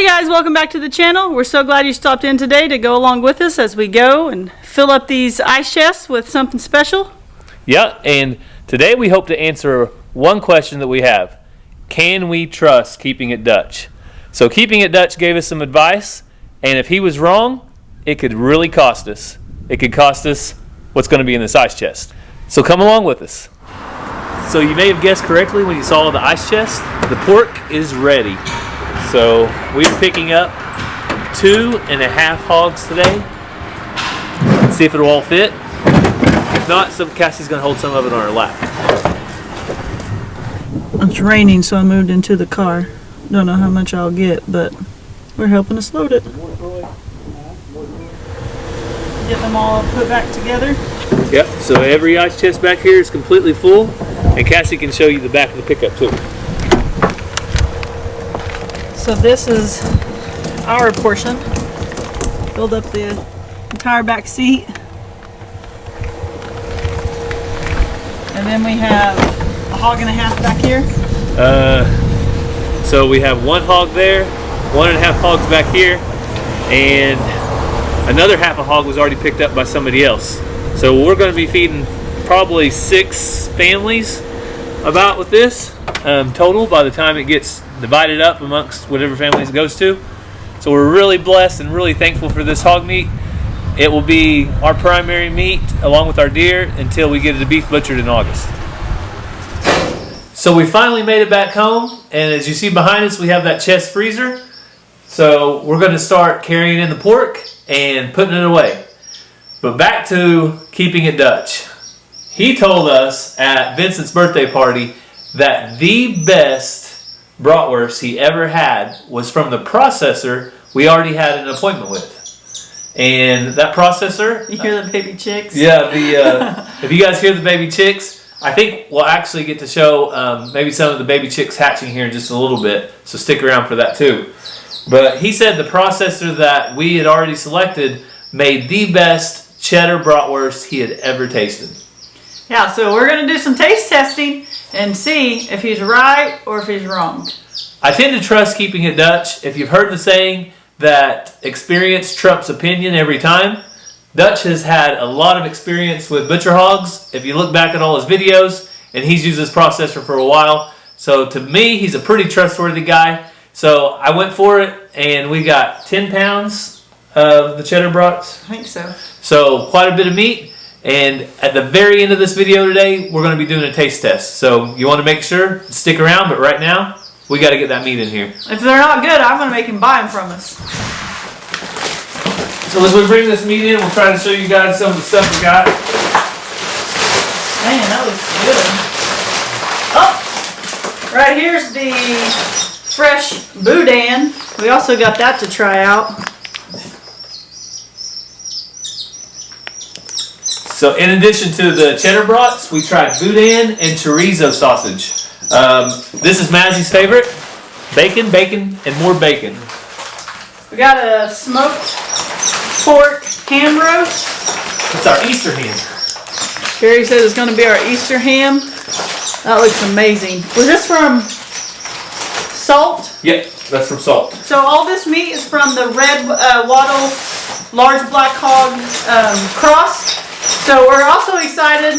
Hey guys, welcome back to the channel. We're so glad you stopped in today to go along with us as we go and fill up these ice chests with something special. Yeah, and today we hope to answer one question that we have. Can we trust Keeping It Dutch? So Keeping It Dutch gave us some advice, and if he was wrong, it could really cost us. It could cost us what's going to be in this ice chest. So come along with us. So you may have guessed correctly when you saw the ice chest. The pork is ready. So we're picking up 2.5 hogs today. Let's see if it'll all fit. If not, Cassie's going to hold some of it on her lap. It's raining, so I moved into the car. Don't know how much I'll get, but we're helping us load it. Get them all put back together. Yep, so every ice chest back here is completely full, and Cassie can show you the back of the pickup too. So this is our portion. Filled up the entire back seat. And then we have a hog and a half back here. So we have one hog there, 1.5 hogs back here, and another half a hog was already picked up by somebody else. So we're going to be feeding probably 6 families about with this total by the time it gets divided up amongst whatever families it goes to. So we're really blessed and really thankful for this hog meat. It will be our primary meat along with our deer until we get the beef butchered in August. So we finally made it back home, and as you see behind us we have that chest freezer. So we're going to start carrying in the pork and putting it away. But back to Keeping It Dutch. He told us at Vincent's birthday party that the best bratwurst he ever had was from the processor we already had an appointment with. And that processor... You hear the baby chicks? Yeah, if you guys hear the baby chicks, I think we'll actually get to show maybe some of the baby chicks hatching here in just a little bit, so stick around for that too. But he said the processor that we had already selected made the best cheddar bratwurst he had ever tasted. Yeah, so we're going to do some taste testing and see if he's right or if he's wrong. I tend to trust Keeping It Dutch. If you've heard the saying that experience trumps opinion every time, Dutch has had a lot of experience with butcher hogs. If you look back at all his videos, and he's used this processor for a while. So to me, he's a pretty trustworthy guy. So I went for it, and we got 10 pounds of the cheddar brats. I think so. So quite a bit of meat. And at the very end of this video today, we're going to be doing a taste test. So you want to make sure to stick around, but right now, we got to get that meat in here. If they're not good, I'm going to make him buy them from us. So as we bring this meat in, we'll try to show you guys some of the stuff we got. Man, that looks good. Oh, right here's the fresh boudin. We also got that to try out. So in addition to the cheddar brats, we tried boudin and chorizo sausage. This is Mazzy's favorite. Bacon, bacon, and more bacon. We got a smoked pork ham roast. It's our Easter ham. Gary says it's going to be our Easter ham. That looks amazing. Was this from Salt? Yep, that's from Salt. So all this meat is from the Red Wattle Large Black Hog cross. So we're also excited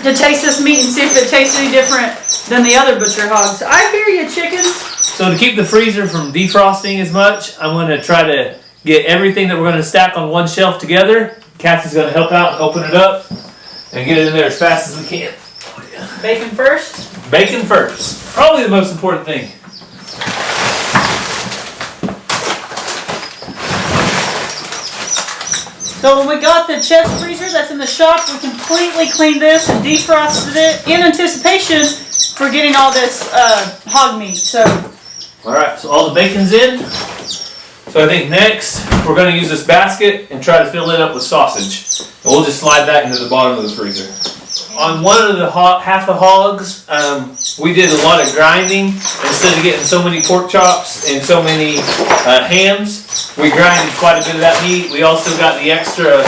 to taste this meat and see if it tastes any different than the other butcher hogs. I hear you, chickens. So to keep the freezer from defrosting as much, I'm going to try to get everything that we're going to stack on one shelf together. Cassie's going to help out and open it up and get it in there as fast as we can. Bacon first? Bacon first. Probably the most important thing. So when we got the chest freezer that's in the shop, we completely cleaned this and defrosted it in anticipation for getting all this hog meat. So, alright, so all the bacon's in. So I think next we're going to use this basket and try to fill it up with sausage. And we'll just slide that into the bottom of the freezer. On one of the half the hogs, we did a lot of grinding. Instead of getting so many pork chops and so many hams, we grinded quite a bit of that meat. We also got the extra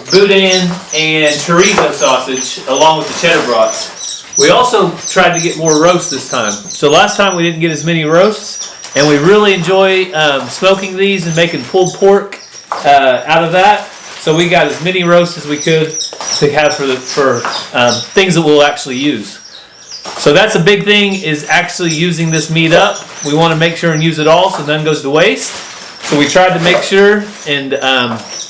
boudin and chorizo sausage along with the cheddar brats. We also tried to get more roast this time. So last time we didn't get as many roasts, and we really enjoy smoking these and making pulled pork out of that. So we got as many roasts as we could to have for things that we'll actually use. So that's a big thing, is actually using this meat up. We want to make sure and use it all so none goes to waste. So we tried to make sure and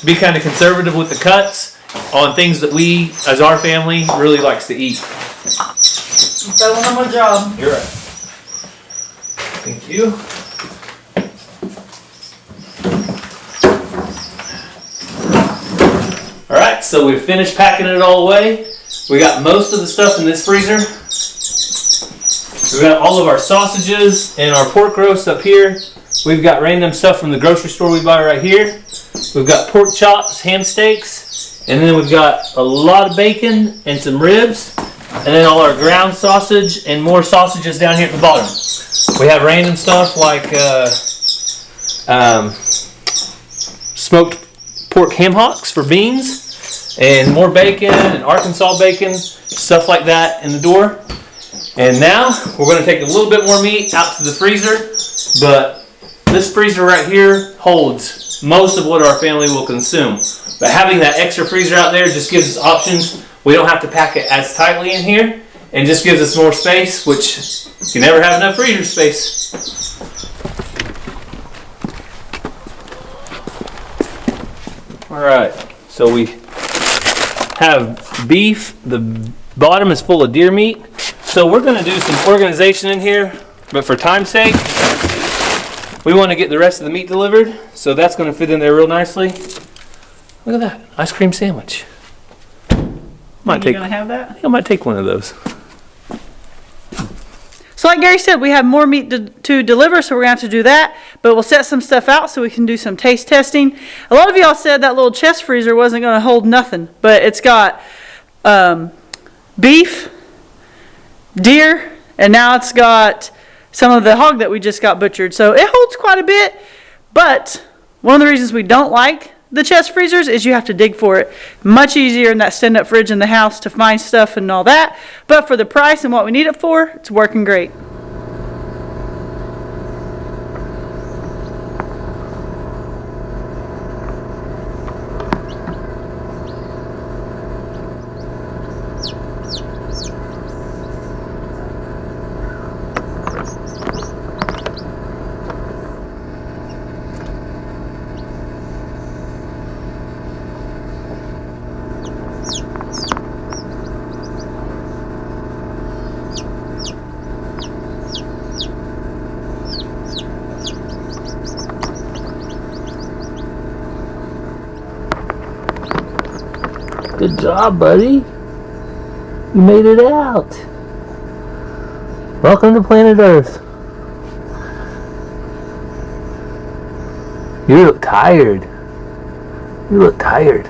be kind of conservative with the cuts on things that we, as our family, really likes to eat. That was my job. You're right. Thank you. Alright, so we've finished packing it all away. We got most of the stuff in this freezer. We've got all of our sausages and our pork roast up here. We've got random stuff from the grocery store we buy right here. We've got pork chops, ham steaks, and then we've got a lot of bacon and some ribs, and then all our ground sausage and more sausages down here at the bottom. We have random stuff like smoked pork ham hocks for beans, and more bacon and Arkansas bacon, stuff like that in the door. And now we're going to take a little bit more meat out to the freezer, but this freezer right here holds most of what our family will consume. But having that extra freezer out there just gives us options. We don't have to pack it as tightly in here, and just gives us more space, which you never have enough freezer space. Alright, so we have beef. The bottom is full of deer meat. So we're going to do some organization in here, but for time's sake, we want to get the rest of the meat delivered. So that's going to fit in there real nicely. Look at that, ice cream sandwich. Are you gonna have that? I think I might take one of those. So like Gary said, we have more meat to deliver, so we're going to have to do that. But we'll set some stuff out so we can do some taste testing. A lot of y'all said that little chest freezer wasn't going to hold nothing. But it's got beef, deer, and now it's got some of the hog that we just got butchered. So it holds quite a bit. But one of the reasons we don't like the chest freezers is you have to dig for it. Much easier in that stand-up fridge in the house to find stuff and all that. But for the price and what we need it for, it's working great. Good job, buddy. You made it out. Welcome to planet Earth. You look tired. You look tired.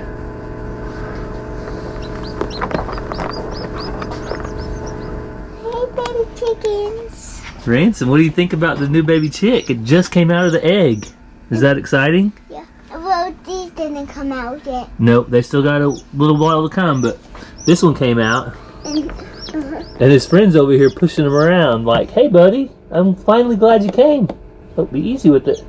Hey, baby chickens. Ransom, what do you think about the new baby chick? It just came out of the egg. Is that exciting? Yeah. Well, these didn't come out yet. Nope, they still got a little while to come, but this one came out. And his friend's over here pushing him around like, hey buddy, I'm finally glad you came. Oh, be easy with it.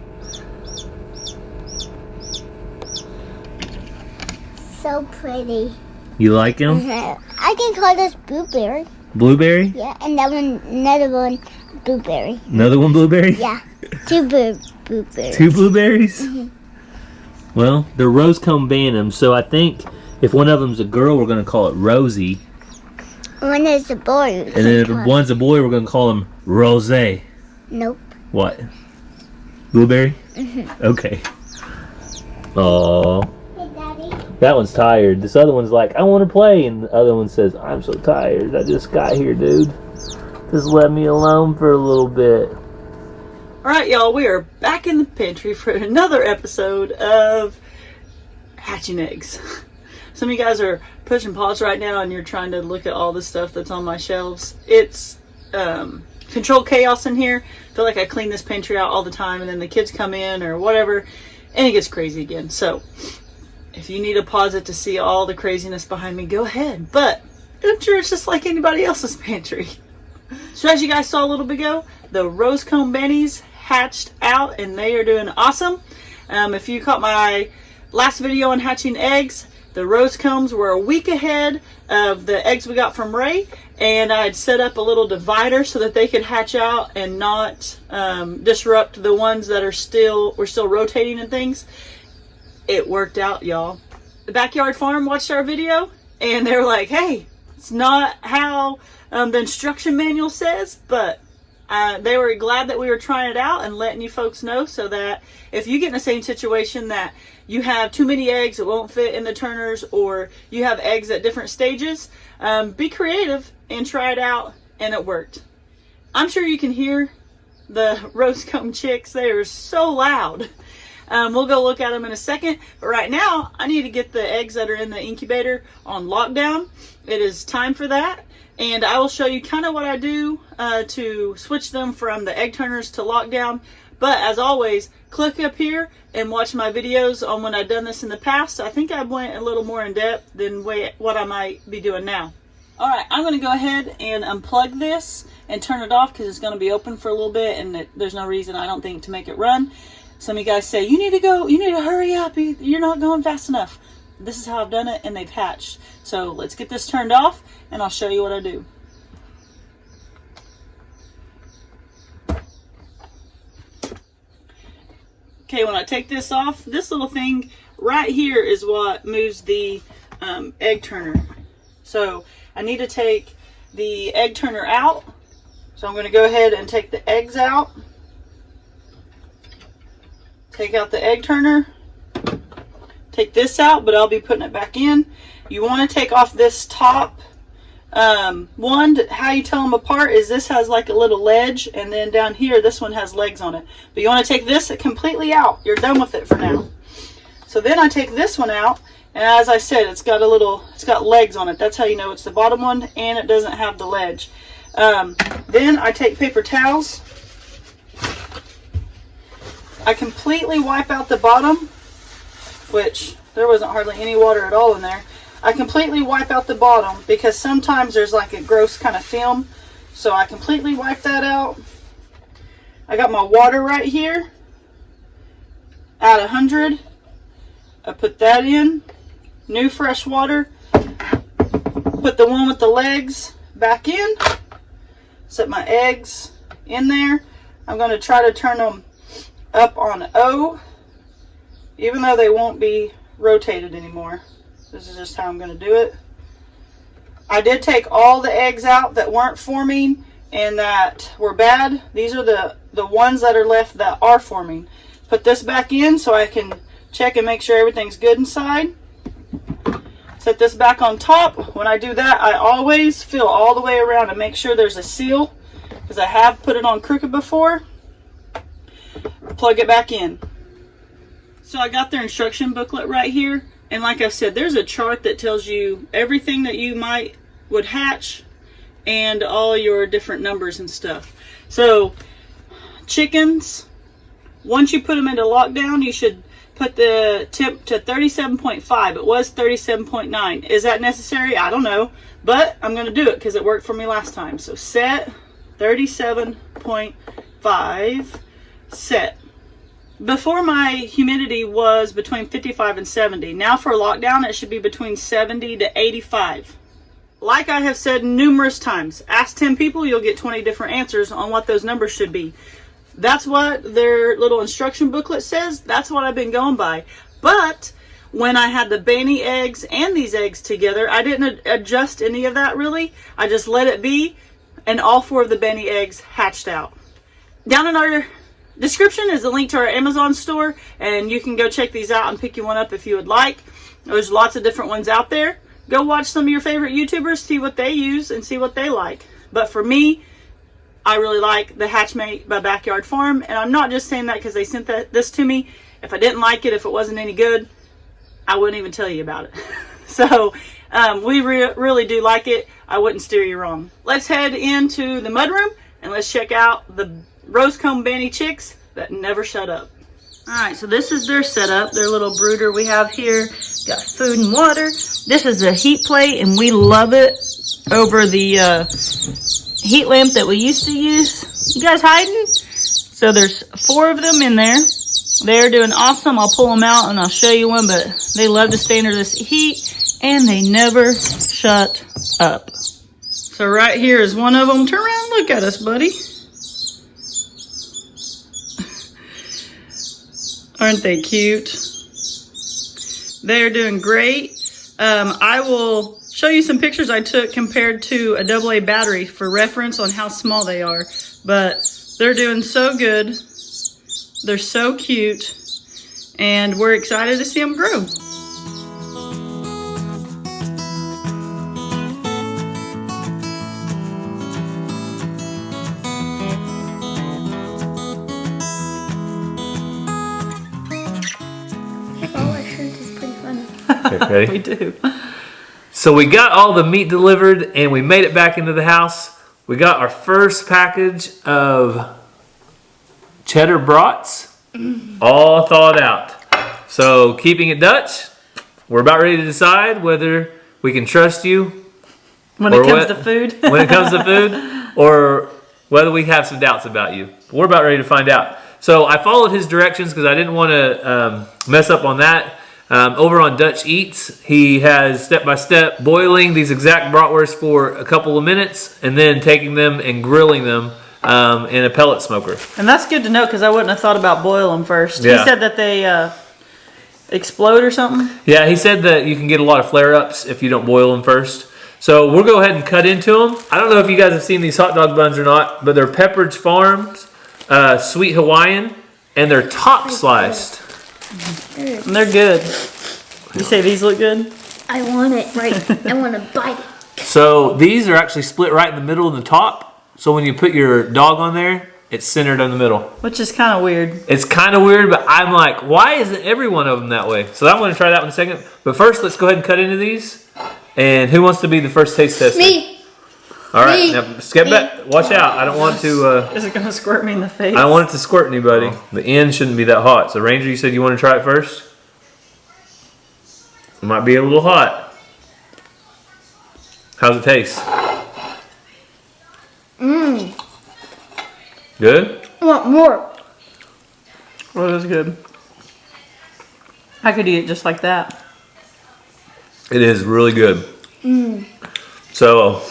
So pretty. You like him? I can call this Blueberry. Blueberry? Yeah, and that one, another one, Blueberry. Another one blueberry? Yeah, two blueberries. Two blueberries? Well, they're rosecomb bantams, so I think if one of them's a girl, we're going to call it Rosie. One is a boy. And then if one's a boy, we're going to call him Rose. Nope. What? Blueberry? Okay. Aww. Hey, Daddy. That one's tired. This other one's like, I want to play. And the other one says, I'm so tired. I just got here, dude. Just let me alone for a little bit. Alright, y'all, we are back in the pantry for another episode of Hatching Eggs. Some of you guys are pushing pause right now and you're trying to look at all the stuff that's on my shelves. It's controlled chaos in here. I feel like I clean this pantry out all the time and then the kids come in or whatever and it gets crazy again. So if you need to pause it to see all the craziness behind me, go ahead. But I'm sure it's just like anybody else's pantry. So as you guys saw a little bit ago, the rosecomb bennies hatched out and they are doing awesome. If you caught my last video on hatching eggs, the rosecombs were a week ahead of the eggs we got from Ray, and I had set up a little divider so that they could hatch out and not disrupt the ones that were still rotating and things. It worked out, y'all. The Backyard Farm watched our video and they were like, hey, it's not how the instruction manual says, but they were glad that we were trying it out and letting you folks know, so that if you get in the same situation that you have too many eggs that won't fit in the turners, or you have eggs at different stages, be creative and try it out, and it worked. I'm sure you can hear the rosecomb chicks. They are so loud. We'll go look at them in a second, but right now I need to get the eggs that are in the incubator on lockdown. It is time for that, and I will show you kind of what I do to switch them from the egg turners to lockdown. But as always, click up here and watch my videos on when I've done this in the past. I think I went a little more in depth than what I might be doing now. Alright, I'm going to go ahead and unplug this and turn it off because it's going to be open for a little bit, and there's no reason, I don't think, to make it run. Some of you guys say, you need to hurry up, you're not going fast enough. This is how I've done it, and they've hatched. So let's get this turned off and I'll show you what I do. Okay, when I take this off, this little thing right here is what moves the egg turner. So I need to take the egg turner out. So I'm going to go ahead and take the eggs out. Take out the egg turner. Take this out, but I'll be putting it back in. You want to take off this top one. How you tell them apart is this has like a little ledge, and then down here this one has legs on it. But you want to take this completely out. You're done with it for now. So then I take this one out, and as I said, it's got legs on it. That's how you know it's the bottom one, and it doesn't have the ledge. Then I take paper towels. I completely wipe out the bottom, which there wasn't hardly any water at all in there. I completely wipe out the bottom because sometimes there's like a gross kind of film. So I completely wipe that out. I got my water right here at 100. I put that in. New fresh water. Put the one with the legs back in. Set my eggs in there. I'm going to try to turn them up on O, even though they won't be rotated anymore. This is just how I'm going to do it. I did take all the eggs out that weren't forming and that were bad. These are the ones that are left that are forming. Put this back in so I can check and make sure everything's good inside. Set this back on top. When I do that, I always feel all the way around and make sure there's a seal, because I have put it on crooked before. Plug it back in. So I got their instruction booklet right here, and like I said, there's a chart that tells you everything that you would hatch and all your different numbers and stuff. So chickens, once you put them into lockdown, you should put the temp to 37.5. It was 37.9. Is that necessary? I don't know, but I'm going to do it because it worked for me last time. So set 37.5. Set. Before, my humidity was between 55 and 70. Now for lockdown, it should be between 70 to 85. Like I have said numerous times, ask 10 people, you'll get 20 different answers on what those numbers should be. That's what their little instruction booklet says. That's what I've been going by. But when I had the Banny eggs and these eggs together, I didn't adjust any of that really. I just let it be, and all 4 of the Banny eggs hatched out. Down in our description is a link to our Amazon store, and you can go check these out and pick you one up if you would like. There's lots of different ones out there. Go watch some of your favorite YouTubers, see what they use and see what they like. But for me, I really like the Hatchmate by Backyard Farm, and I'm not just saying that because they sent this to me. If I didn't like it, if it wasn't any good, I wouldn't even tell you about it. So we really do like it. I wouldn't steer you wrong. Let's head into the mudroom and let's check out the rosecomb Banny chicks that never shut up. Alright, so this is their setup, their little brooder we have here. Got food and water. This is a heat plate, and we love it over the heat lamp that we used to use. You guys hiding? So there's 4 of them in there. They're doing awesome. I'll pull them out and I'll show you one, but they love to stay under this heat and they never shut up. So right here is one of them. Turn around and look at us, buddy. Aren't they cute? They're doing great. I will show you some pictures I took compared to a AA battery for reference on how small they are. But they're doing so good. They're so cute. And we're excited to see them grow. Okay, ready? We do. So we got all the meat delivered and we made it back into the house. We got our first package of cheddar brats, all thawed out. So keeping it Dutch, we're about ready to decide whether we can trust you When it comes to food. when it comes to food, or whether we have some doubts about you. We're about ready to find out. So I followed his directions because I didn't want to mess up on that. Over on Dutch Eats, he has step-by-step boiling these exact bratwursts for a couple of minutes and then taking them and grilling them in a pellet smoker. And that's good to know because I wouldn't have thought about boiling them first. Yeah. He said that they explode or something. Yeah, he said that you can get a lot of flare-ups if you don't boil them first. So we'll go ahead and cut into them. I don't know if you guys have seen these hot dog buns or not, but they're Pepperidge Farms, Sweet Hawaiian, and they're top sliced. And they're good. You say these look good? I want it right. I want to bite it. So these are actually split right in the middle of the top. So when you put your dog on there, it's centered in the middle. Which is kind of weird. It's kind of weird, but I'm like, why isn't every one of them that way? So I'm going to try that one in a second. But first, let's go ahead and cut into these. And who wants to be the first taste tester? Me. All right, Me. now step back. Watch out. I don't want to. Is it going to squirt me in the face? I don't want it to squirt anybody. The end shouldn't be that hot. So Ranger, you said you want to try it first. It might be a little hot. How's it taste? Mmm. Good? I want more. Well, it was good. I could eat it just like that. It is really good. Mmm. So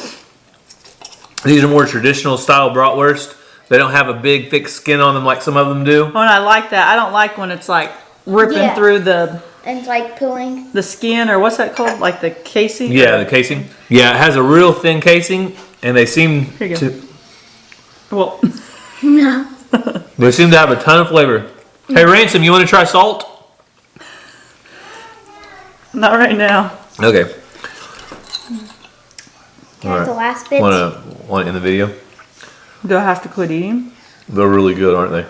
these are more traditional style bratwurst. They don't have a big thick skin on them like some of them do. Oh, and I like that. I don't like when it's like ripping Yeah. through the And it's like pulling. skin, or what's that called? Like the casing? Yeah, the casing. Yeah, it has a real thin casing, and they seem Here you go. to Well, No. they seem to have a ton of flavor. Hey, Ransom, you want to try salt? not right now. Okay. Can I have the last bit? Want it in the video? Do I have to quit eating? They're really good, aren't they?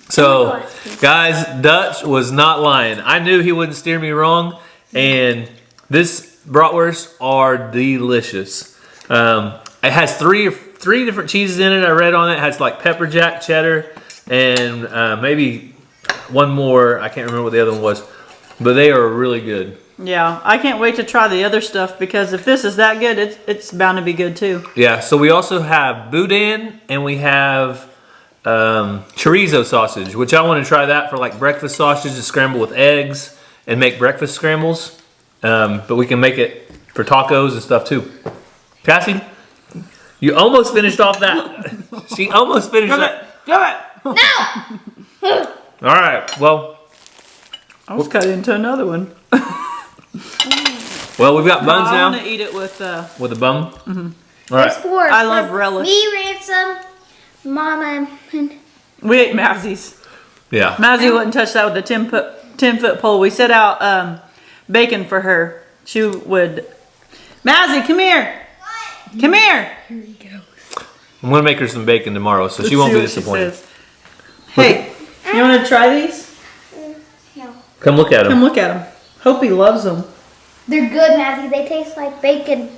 So, guys, Dutch was not lying. I knew he wouldn't steer me wrong, and this bratwurst are delicious. It has three different cheeses in it. I read on it. It has like pepper jack, cheddar, and maybe one more. I can't remember what the other one was, but they are really good. Yeah, I can't wait to try the other stuff because if this is that good, it's bound to be good too. Yeah. So we also have boudin, and we have chorizo sausage, which I want to try that for like breakfast sausage to scramble with eggs and make breakfast scrambles. But we can make it for tacos and stuff too. Cassie, you almost finished off that. She almost finished that. Go it! No! All right. Well, I was cut into another one. we've got buns I now want to eat it with with a bun. All There's right. 4. I love relish. Me, Ransom, Mama, and we ate Mazzy's. Yeah. Mazzy wouldn't touch that with a 10-foot pole. We set out bacon for her. She would. Mazzy, come here. Come here. I'm gonna make her some bacon tomorrow, so she won't be disappointed. Hey, you want to try these? no. Come look at Come them. look at them. Hope he loves them. They're good, Mazzy. They taste like bacon.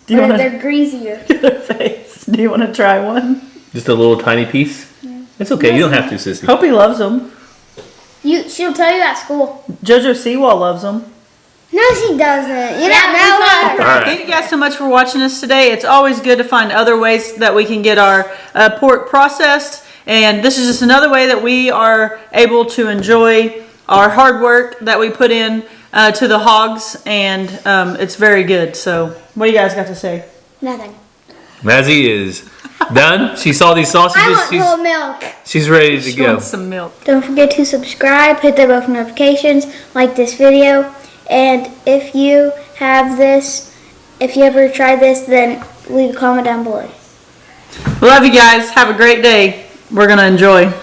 Do you But want they're greasier. to their face? Do you want to try one? Just a little tiny piece. It's okay. You don't have to, sissy. Hope he loves them. She'll tell you at school. JoJo Seawall loves them. No, she doesn't. You don't know her. All right. Thank you guys so much for watching us today. It's always good to find other ways that we can get our pork processed. And this is just another way that we are able to enjoy our hard work that we put in to the hogs, and it's very good. So what do you guys got to say? Nothing. Mazzy is done. She saw these sausages. I want whole milk. She's ready to She go. wants some milk. Don't forget to subscribe, hit the bell for notifications, like this video, and if you have this, if you ever tried this, then leave a comment down below. Love you guys. Have a great day. We're going to enjoy.